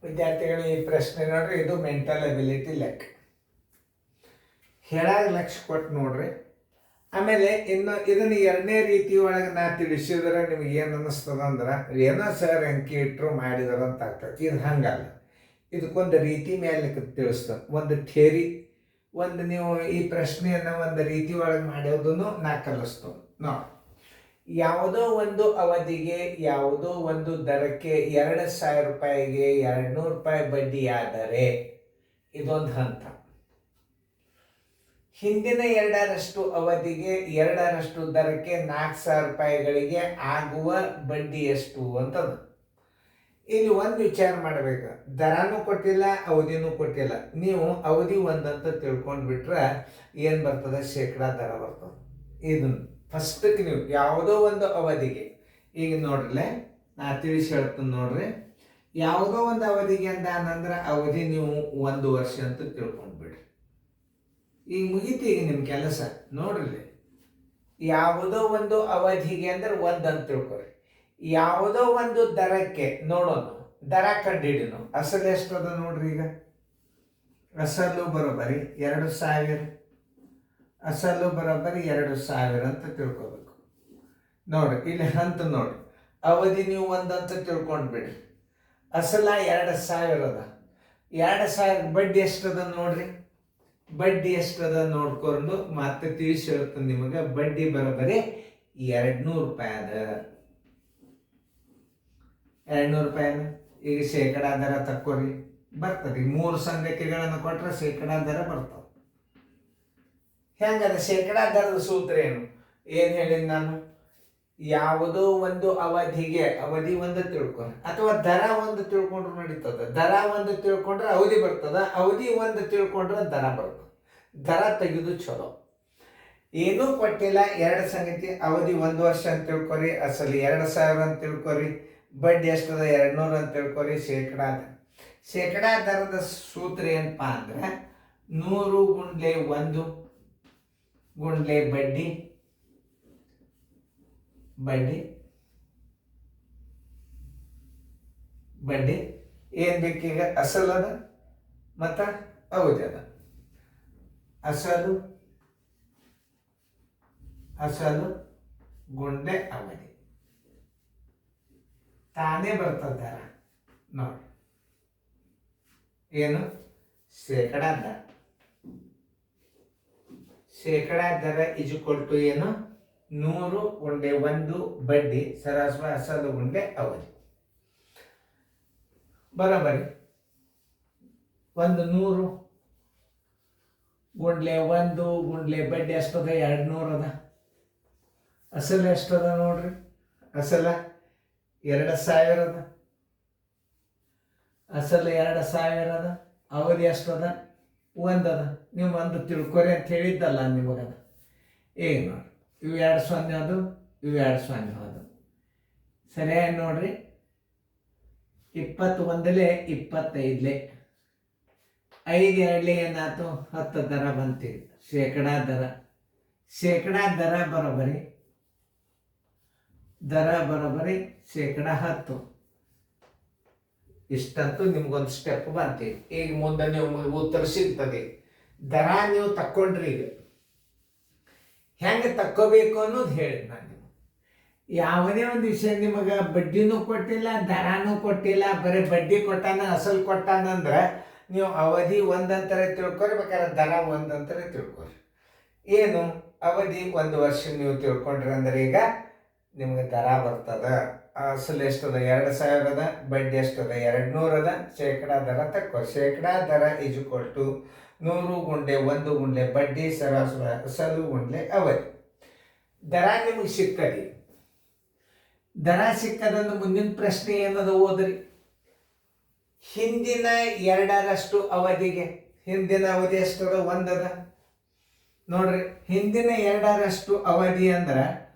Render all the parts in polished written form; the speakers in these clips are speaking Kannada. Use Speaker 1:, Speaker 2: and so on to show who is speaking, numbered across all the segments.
Speaker 1: ವಿದ್ಯಾರ್ಥಿಗಳು ಈ ಪ್ರಶ್ನೆ ನೋಡ್ರಿ, ಇದು ಮೆಂಟಲ್ ಅಬಿಲಿಟಿ ಲೆಕ್ಕ. ಹೇಳಾಗ ಲಕ್ಷ ಕೊಟ್ಟು ನೋಡ್ರಿ. ಆಮೇಲೆ ಇನ್ನು ಇದನ್ನ ಎರಡನೇ ರೀತಿ ಒಳಗೆ ನಾ ತಿಳಿಸಿದ್ರೆ ನಿಮ್ಗೆ ಏನು ಅನ್ನಿಸ್ತದ ಅಂದ್ರೆ ಏನೋ ಸರ್ ಅಂಕಿ ಇಟ್ಟರು ಮಾಡಿದಾರ ಅಂತ ಆಗ್ತದೆ. ಇದು ಹಂಗಲ್ಲ. ಇದಕ್ಕೊಂದು ರೀತಿ ಮೇಲೆ ತಿಳಿಸ್ತದೆ. ಒಂದು ಥಿಯರಿ, ಒಂದು ನೀವು ಈ ಪ್ರಶ್ನೆಯನ್ನು ಒಂದು ರೀತಿ ಒಳಗೆ ಮಾಡೋದನ್ನು ನಾ ಕಲಿಸ್ತೇವೆ ನೋಡಿ. ಯಾವುದೋ ಒಂದು ಅವಧಿಗೆ ಯಾವುದೋ ಒಂದು ದರಕ್ಕೆ 2,000 ರೂಪಾಯಿಗೆ 200 ರೂಪಾಯಿ ಬಡ್ಡಿಯಾದರೆ ಇದೊಂದು ಹಂತ. ಹಿಂದಿನ 2ರಷ್ಟು ಅವಧಿಗೆ 2ರಷ್ಟು ದರಕ್ಕೆ 4,000 ರೂಪಾಯಿಗಳಿಗೆ ಆಗುವ ಬಡ್ಡಿ ಎಷ್ಟು ಅಂತದ್ದು. ಇಲ್ಲಿ ಒಂದು ವಿಚಾರ ಮಾಡಬೇಕು, ದರನೂ ಕೊಟ್ಟಿಲ್ಲ ಅವಧಿನೂ ಕೊಟ್ಟಿಲ್ಲ. ನೀವು ಅವಧಿ ಒಂದಂತ ತಿಳ್ಕೊಂಡು ಬಿಟ್ರೆ ಏನು ಬರ್ತದೆ, ಶೇಕಡಾ ದರ ಬರ್ತದೆ. ಇದನ್ನು ಫಸ್ಟಕ್ಕೆ ನೀವು ಯಾವುದೋ ಒಂದು ಅವಧಿಗೆ, ಈಗ ನೋಡ್ರಲೆ ನಾ ತಿಳಿಸಿ ಹೇಳ್ತೀನಿ ನೋಡ್ರಿ. ಯಾವುದೋ ಒಂದು ಅವಧಿಗೆ ಅಂದಂದ್ರೆ ಅವಧಿ ನೀವು 1 ವರ್ಷ ಅಂತ ತಿಳ್ಕೊಂಡ್ಬಿಡ್ರಿ. ಈಗ ಮುಗೀತಿ ಈಗ ನಿಮ್ಮ ಕೆಲಸ. ನೋಡ್ರಿ, ಯಾವುದೋ ಒಂದು ಅವಧಿಗೆ ಅಂದ್ರೆ 1 ಅಂತ ತಿಳ್ಕೊರಿ. ಯಾವುದೋ ಒಂದು ದರಕ್ಕೆ ನೋಡೋಣ, ದರ ಕಂಡಿಡಿನು. ಅಸಲು ಎಷ್ಟದ ನೋಡ್ರಿ. ಈಗ ಅಸಲು ಬರೋಬ್ಬರಿ 2,000, ಅಸಲು ಬರೋಬ್ಬರಿ 2,000 ಅಂತ ತಿಳ್ಕೊಬೇಕು. ನೋಡ್ರಿ ಇಲ್ಲಿ ಹಂತ ನೋಡ್ರಿ. ಅವಧಿ ನೀವು 1 ಅಂತ ತಿಳ್ಕೊಂಡ್ಬಿಡ್ರಿ. ಅಸಲ 2,000 ಅದ. 2,000 ಬಡ್ಡಿ ಎಷ್ಟದ ನೋಡ್ರಿ. ಬಡ್ಡಿ ಎಷ್ಟದ ನೋಡ್ಕೊಂಡು ಮತ್ತೆ ತಿಳಿಸಿ ಹೇಳ್ತೀನಿ ನಿಮಗೆ. ಬಡ್ಡಿ ಬರೋಬ್ಬರಿ 200 ರೂಪಾಯಿ ಅದ. 200 ರೂಪಾಯಿನ ಈಗ ಶೇಕಡಾ ದರ ತಕ್ಕೋರಿ, ಬರ್ತದೆ. 3 ಸಂಗತಿಗಳನ್ನು ಕೊಟ್ಟರೆ ಶೇಕಡಾ ದರ ಬರ್ತದೆ. ಹೆಂಗದ ಶೇಕಡಾ ದರದ ಸೂತ್ರ ಏನು ಹೇಳಿದ್ ನಾನು? ಯಾವುದೋ ಒಂದು ಅವಧಿಗೆ, ಅವಧಿ 1 ತಿಳ್ಕೊಂಡ್ರೆ ಅಥವಾ ದರ 1 ತಿಳ್ಕೊಂಡ್ರು ನಡೀತದೆ. ದರ 1 ತಿಳ್ಕೊಂಡ್ರೆ ಅವಧಿ ಬರ್ತದೆ, ಅವಧಿ 1 ತಿಳ್ಕೊಂಡ್ರೆ ದರ ಬರ್ತದೆ. ದರ ತೆಗೆದು ಚಲೋ. ಏನೂ ಕೊಟ್ಟಿಲ್ಲ, 2 ಸಂಗತಿ. ಅವಧಿ 1 ವರ್ಷ ಅಂತ ತಿಳ್ಕೊರಿ, ಅಸಲು 2,000 ಅಂತ ತಿಳ್ಕೊರಿ, ಬಡ್ಡಿ ಎಷ್ಟದ 200 ಅಂತ ತಿಳ್ಕೊರಿ. ಶೇಕಡಾ ದರ, ಶೇಕಡಾ ದರದ ಸೂತ್ರ ಏನಪ್ಪಾ ಅಂದ್ರೆ 100 ಗುಂಡ್ಲೆ 1 ಗುಂಡ್ಲೆ ಬಡ್ಡಿ, ಬಡ್ಡಿ ಬಡ್ಡಿ ಏನು ಬೇಕೀಗ? ಅಸಲು ಅದ ಮತ್ತು ಅವಧಿ ಅದ. ಅಸಲು ಅಸಲು ಗುಂಡೆ ಅವಧಿ ತಾನೇ ಬರ್ತದ ದರ ನೋಡಿ. ಏನು? ಶೇಕಡಾ ದರ. ಶೇಕಡಾ ದರ ಇಜುಕೊಲ್ಟು ಏನು? 100 ಗುಂಡೆ 1 ಬಡ್ಡಿ ಸರಾಸರಿ ಅಸಲು ಗುಂಡೆ ಅವಧಿ. ಬರೋಬರಿ 100 ಗುಂಡ್ಲೆ 1 ಗುಂಡ್ಲೆ ಬಡ್ಡಿ ಎಷ್ಟದ? 200 ಅದ. ಅಸಲು ಎಷ್ಟದ ನೋಡ್ರಿ. ಅಸಲ 2,000 ಅದ. ಅಸಲು 2,000 ಅದ. ಅವಧಿ ಎಷ್ಟದ? 1 ಅದ. ನೀವು 1 ತಿಳ್ಕೊರಿ ಅಂತ ಹೇಳಿದ್ದಲ್ಲ ನಿಮಗದ. ಈಗ ನೋಡ್ರಿ, ಇವು 2 0 ಅದು, ಇವು 2 0 ಅದು. ಸರಿಯಾಗಿ ನೋಡ್ರಿ. 21 25 5 2 ಏನಾಯ್ತು? 10 ದರ ಬಂತೀವಿ. ಶೇಕಡಾ ದರ, ಶೇಕಡಾ ದರ ಬರೋಬರಿ, ದರ ಬರೋಬರಿ ಶೇಕಡಾ 10. ಇಷ್ಟಂತೂ ನಿಮ್ಗೊಂದು ಸ್ಟೆಪ್ ಬಂತೀವಿ. ಈಗ ಮುಂದೆ ನಿಮ್ಗೆ ಉತ್ತರ ಸಿಗ್ತದೆ. ದರ ನೀವು ತಕ್ಕೊಂಡ್ರಿ. ಈಗ ಹೆಂಗೆ ತಕ್ಕೋಬೇಕು ಅನ್ನೋದು ಹೇಳಿದ್ ನಾನು ನಿಮಗೆ. ಯಾವುದೇ ಒಂದು ವಿಷಯ ನಿಮಗೆ ಬಡ್ಡಿನೂ ಕೊಟ್ಟಿಲ್ಲ, ದರಾನೂ ಕೊಟ್ಟಿಲ್ಲ, ಬರೀ ಬಡ್ಡಿ ಕೊಟ್ಟಾನ ಅಸಲು ಕೊಟ್ಟಾನಂದ್ರೆ ನೀವು ಅವಧಿ 1 ಅಂತಾರೆ ತಿಳ್ಕೊರಿ, ಬೇಕಾದ್ರೆ ದರ 1 ಅಂತಾರೆ ತಿಳ್ಕೊರಿ. ಏನು? ಅವಧಿ 1 ವರ್ಷ ನೀವು ತಿಳ್ಕೊಂಡ್ರಿ ಅಂದ್ರೆ ಈಗ ನಿಮ್ಗೆ ದರ ಬರ್ತದ. ಅಸಲು ಎಷ್ಟದ? 2,000 ಅದ. ಬಡ್ಡಿ ಎಷ್ಟದ? 200 ಅದ. ಶೇಕಡಾ ದರ ತಕ್ಕೋರಿ. ಶೇಕಡಾ ದರ ಇಜುಕೊಲ್ಟು 100 ಗುಂಡೆ 1 ಗುಂಡ್ಲೆ ಬಡ್ಡಿ ಸರಾಸರಿ ಅಸಲು ಗುಂಡ್ಲೆ ಅವಧಿ. ದರ ನಿಮಗೆ ಸಿಕ್ಕದಿ. ದರ ಸಿಕ್ಕದಂದು ಮುಂದಿನ ಪ್ರಶ್ನೆ ಏನದ ಓದ್ರಿ. ಹಿಂದಿನ 2ರಷ್ಟು ಅವಧಿಗೆ, ಹಿಂದಿನ ಅವಧಿ ಎಷ್ಟದ? 1 ಅದ ನೋಡ್ರಿ. ಹಿಂದಿನ 2ರಷ್ಟು ಅವಧಿ ಅಂದ್ರೆ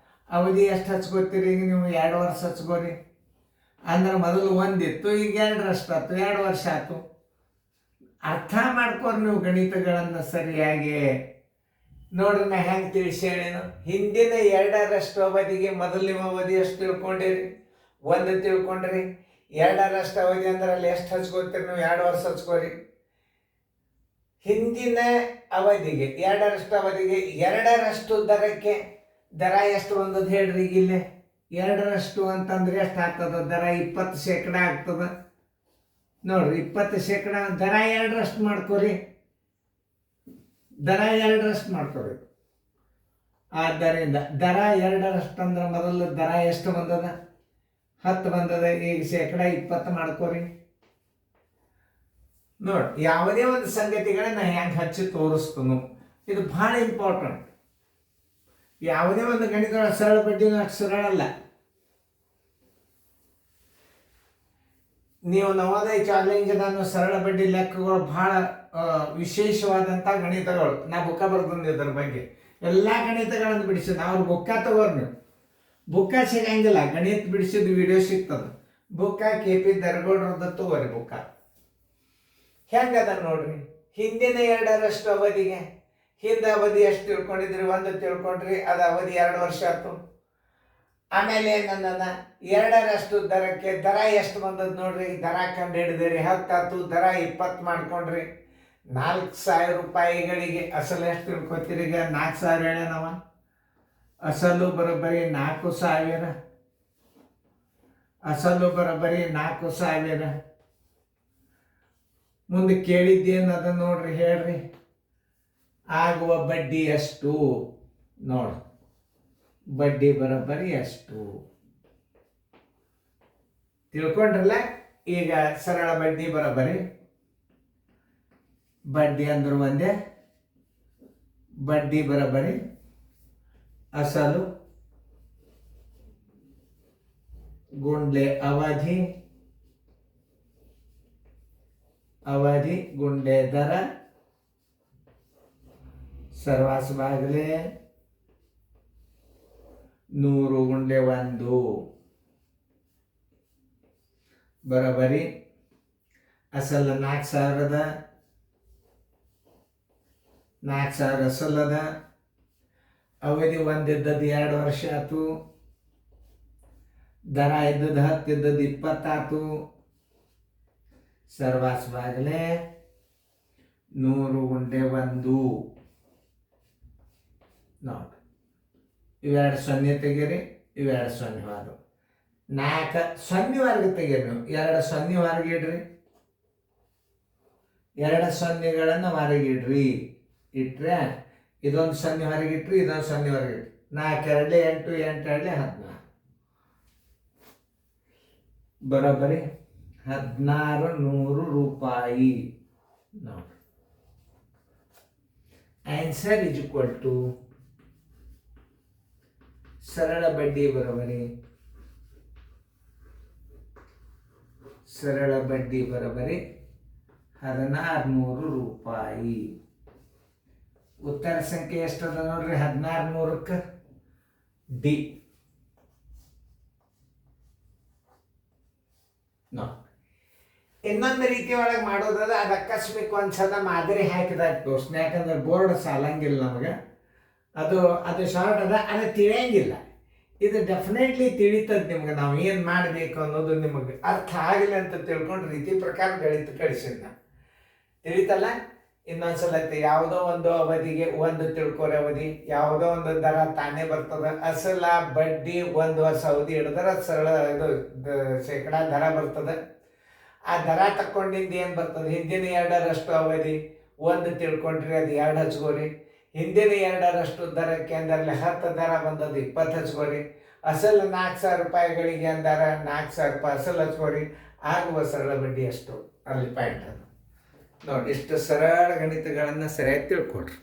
Speaker 1: ಅವಧಿ ಎಷ್ಟು ಹಚ್ಕೋತೀರಿ? ಈಗ ನೀವು 2 ವರ್ಷ ಹಚ್ಕೋರಿ ಅಂದ್ರೆ ಮೊದಲು 1 ಇತ್ತು, ಈಗ 2ರಷ್ಟು ಆಯ್ತು, 2 ವರ್ಷ ಆಯ್ತು. ಅರ್ಥ ಮಾಡ್ಕೊರಿ ನೀವು ಗಣಿತಗಳನ್ನು ಸರಿಯಾಗಿ. ನೋಡ್ರಿ ನಾ ಹೆಂಗೆ ತಿಳಿಸಿ ಹೇಳೇನು. ಹಿಂದಿನ 2ರಷ್ಟು ಅವಧಿಗೆ ಮೊದಲು ನಿಮ್ಮ ಅವಧಿ ಎಷ್ಟು ತಿಳ್ಕೊಂಡಿರಿ? 1 ತಿಳ್ಕೊಂಡ್ರಿ. ಎರಡರಷ್ಟು ಅವಧಿ ಅಂದ್ರೆ ಅಲ್ಲಿ ಎಷ್ಟು ಹಚ್ಕೋತೀರಿ ನೀವು? 2 ವರ್ಷ ಹಚ್ಕೋರಿ. ಹಿಂದಿನ ಅವಧಿಗೆ ಎರಡರಷ್ಟು ಅವಧಿಗೆ ಎರಡರಷ್ಟು ದರಕ್ಕೆ ದರ ಎಷ್ಟು ಬಂದದ್ದು ಹೇಳ್ರಿ. ಈಗ ಇಲ್ಲೇ ಎರಡರಷ್ಟು ಅಂತಂದ್ರೆ ಎಷ್ಟು ಆಗ್ತದ? ದರ 20% ಆಗ್ತದ ನೋಡ್ರಿ. 20% ದರ ಎರಡರಷ್ಟು ಮಾಡ್ಕೋರಿ. ದರ ಎರಡರಷ್ಟು ಮಾಡ್ಕೋಬೇಕು. ಆದ್ದರಿಂದ ದರ ಎರಡರಷ್ಟು ಅಂದ್ರೆ ಮೊದಲು ದರ ಎಷ್ಟು ಬಂದದ? 10 ಬಂದದ. ಈಗ 20% ಮಾಡ್ಕೋರಿ. ನೋಡಿ, ಯಾವುದೇ ಒಂದು ಸಂಗತಿಗಳನ್ನ ಹೆಂಗೆ ಹಚ್ಚಿ ತೋರಿಸ್ತನು, ಇದು ಬಹಳ ಇಂಪಾರ್ಟೆಂಟ್. ಯಾವುದೇ ಒಂದು ಗಣಿತಗಳ ಸರಳ ಬಡ್ಡಿನೂ ಅಷ್ಟು ಸರಳ ಅಲ್ಲ. ನೀವು ನವೋದಯ ಚಾಲೆಂಜ್ ನಾನು ಸರಳ ಬಡ್ಡಿ ಲೆಕ್ಕಗಳು ಬಹಳ ವಿಶೇಷವಾದಂಥ ಗಣಿತಗಳು. ನಾ ಬುಕ್ಕ ಬರ್ತೀನಿ ಇದ್ರ ಬಗ್ಗೆ. ಎಲ್ಲ ಗಣಿತಗಳನ್ನು ಬಿಡಿಸಿದ ಅವ್ರು ಬುಕ್ಕ ತಗೋರಿ. ನೀವು ಬುಕ್ಕ ಸಿಗಂಗಿಲ್ಲ, ಗಣಿತ ಬಿಡಿಸಿದ ವಿಡಿಯೋ ಸಿಗ್ತದೆ. ಬುಕ್ಕ KP ದರ್ಗೋಡ್ರದ್ದು ತಗೋರಿ ಬುಕ್ಕ. ಹೆಂಗದ ನೋಡ್ರಿ. ಹಿಂದಿನ ಎರಡರಷ್ಟು ಅವಧಿಗೆ ಹಿಂದೆ ಅವಧಿ ಎಷ್ಟು ತಿಳ್ಕೊಂಡಿದ್ರಿ? 1 ತಿಳ್ಕೊಂಡ್ರಿ, ಅದು ಅವಧಿ 2 ವರ್ಷ ಆಯ್ತು. ಆಮೇಲೆ ಏನನ್ನ ಎರಡರಷ್ಟು ದರಕ್ಕೆ ದರ ಎಷ್ಟು ಬಂದದ್ದು ನೋಡ್ರಿ. ದರ ಕಂಡು ಹಿಡಿದಿರಿ, 10 ಆಯ್ತು. ದರ 20 ಮಾಡ್ಕೊಂಡ್ರಿ. 4,000 ರೂಪಾಯಿಗಳಿಗೆ ಅಸಲು ಎಷ್ಟು ತಿಳ್ಕೊತೀರಿ? ಈಗ 4,000 ಹೇಳೇನವ. ಅಸಲು ಬರೋಬ್ಬರಿ 4,000. ಅಸಲು ಬರೋಬ್ಬರಿ 4,000. ಮುಂದೆ ಕೇಳಿದ್ದೇನು ಅದ ನೋಡ್ರಿ, ಹೇಳ್ರಿ. ಆಗುವ ಬಡ್ಡಿ ಎಷ್ಟು ನೋಡ್ರಿ. ಬಡ್ಡಿ ಬರೋಬ್ಬರಿ ಎಷ್ಟು ತಿಳ್ಕೊಂಡ್ರಲ್ಲ. ಈಗ ಸರಳ ಬಡ್ಡಿ ಬರೋಬ್ಬರಿ. ಬಡ್ಡಿ ಅಂದ್ರೆ ಒಂದೇ. ಬಡ್ಡಿ ಬರೋಬ್ಬರಿ ಅಸಲು ಗುಂಡ್ಲೆ ಅವಧಿ. ಅವಧಿ ಗುಂಡ್ಲೆ ದರ ಸರ್ವಾಸ ಬಾಗಲೆ 100 ಗುಂಡ್ಲೆ 1 ಬರೋಬ್ಬರಿ ಅಸಲ 4,000 4,000 ಅಸಲದ. ಅವಧಿ 1 ಇದ್ದದ್ದು 2 ವರ್ಷ ಆಯ್ತು. ದರ ಇದ್ದದ್ದು 10 ಇದ್ದದ್ದು 20 ಆಯ್ತು. ಸರ್ವಾಸ ಬಾಗಲೆ 100 ಗುಂಡ್ಲೆ 1 ನೋಡಿ. ಇವೆರಡು 0 ತೆಗೀರಿ, ಇವೆರಡು 0 ಆದವು. 4 0 ತೆಗೀರಿ ನೀವು. 2 0 ಹೊರಗಿಡ್ರಿ. 2 0ಗಳನ್ನು ಹೊರಗಿಡ್ರಿ. ಇಟ್ರೆ ಇದೊಂದು 0 ಹೊರಗಿಟ್ರಿ, ಇದೊಂದು 0 ಹೊರಗಿಟ್ರಿ. 4 2 8 8 2 14 ಬರೋಬ್ಬರಿ 1,600 ರೂಪಾಯಿ ನೋಡಿ. ಆನ್ಸರ್ ಇಸ್ ಈಕ್ವಲ್ ಟು ಸರಳ ಬಡ್ಡಿ ಬರೋಬ್ಬರಿ ಸರಳ ಬಡ್ಡಿ ಬರೋಬ್ಬರಿ 1,600 ರೂಪಾಯಿ. ಉತ್ತರ ಸಂಖ್ಯೆ ಎಷ್ಟದ ನೋಡ್ರಿ? 1,600ಕ್ಕೆ ಡಿ. ಇನ್ನೊಂದು ರೀತಿ ಒಳಗೆ ಮಾಡೋದದ, ಅದು ಅಕಸ್ಮಿಕ ಒಂದ್ಸಲ ಮಾದರಿ ಹಾಕಿದಾಗ ತೋರಿಸ್ತೀನಿ. ಯಾಕಂದ್ರೆ ಬೋರ್ಡ್ ಸಾಲಂಗಿಲ್ಲ ನಮಗೆ. ಅದು ಶಾರ್ಟ್ ಅದ, ಅದು ತಿಳಿಯಂಗಿಲ್ಲ. ಇದು ಡೆಫಿನೆಟ್ಲಿ ತಿಳಿತದ ನಿಮ್ಗೆ. ನಾವು ಏನು ಮಾಡಬೇಕು ಅನ್ನೋದು ನಿಮಗೆ ಅರ್ಥ ಆಗಲಿ ಅಂತ ತಿಳ್ಕೊಂಡು ರೀತಿ ಪ್ರಕಾರ ಗಣಿತ ಕಳಿಸಿದ ತಿಳಿತಲ್ಲ. ಇನ್ನೊಂದ್ಸಲ ಯಾವುದೋ ಒಂದು ಅವಧಿಗೆ 1 ತಿಳ್ಕೊರೆ ಅವಧಿ, ಯಾವುದೋ ಒಂದು ದರ ತಾನೇ ಬರ್ತದೆ. ಅಸಲ ಬಡ್ಡಿ 1 ವರ್ಷ ಅವಧಿ ಹಿಡಿದ್ರೆ ಸರಳ ಇದು ಶೇಕಡ ದರ ಬರ್ತದೆ. ಆ ದರ ತಕ್ಕೊಂಡಿಂದ ಏನು ಬರ್ತದೆ? ಹಿಂದಿನ 2ರಷ್ಟು ಅವಧಿ 1 ತಿಳ್ಕೊಂಡ್ರಿ, ಅದು 2 ಹಚ್ಕೋರಿ. ಹಿಂದಿನ 2ರಷ್ಟು ದರಕ್ಕೆ ಅಂದರಲ್ಲಿ 10 ದರ ಬಂದದ್ದು 20 ಹಚ್ಕೋರಿ. ಅಸಲು 4,000 ರೂಪಾಯಿಗಳಿಗೆ ಅಂದಾರ 4,000 ರೂಪಾಯಿ ಅಸಲು ಹಚ್ಕೋರಿ. ಆಗುವ ಸರಳ ಬಡ್ಡಿ ಎಷ್ಟು? ಅಲ್ಲಿ ಪಾಯಿಂಟ್ ಅದು ನೋಡಿ. ಇಷ್ಟು ಸರಳ ಗಣಿತಗಳನ್ನು ಸರಿಯಾಗಿ ತಿಳ್ಕೊಡ್ರಿ.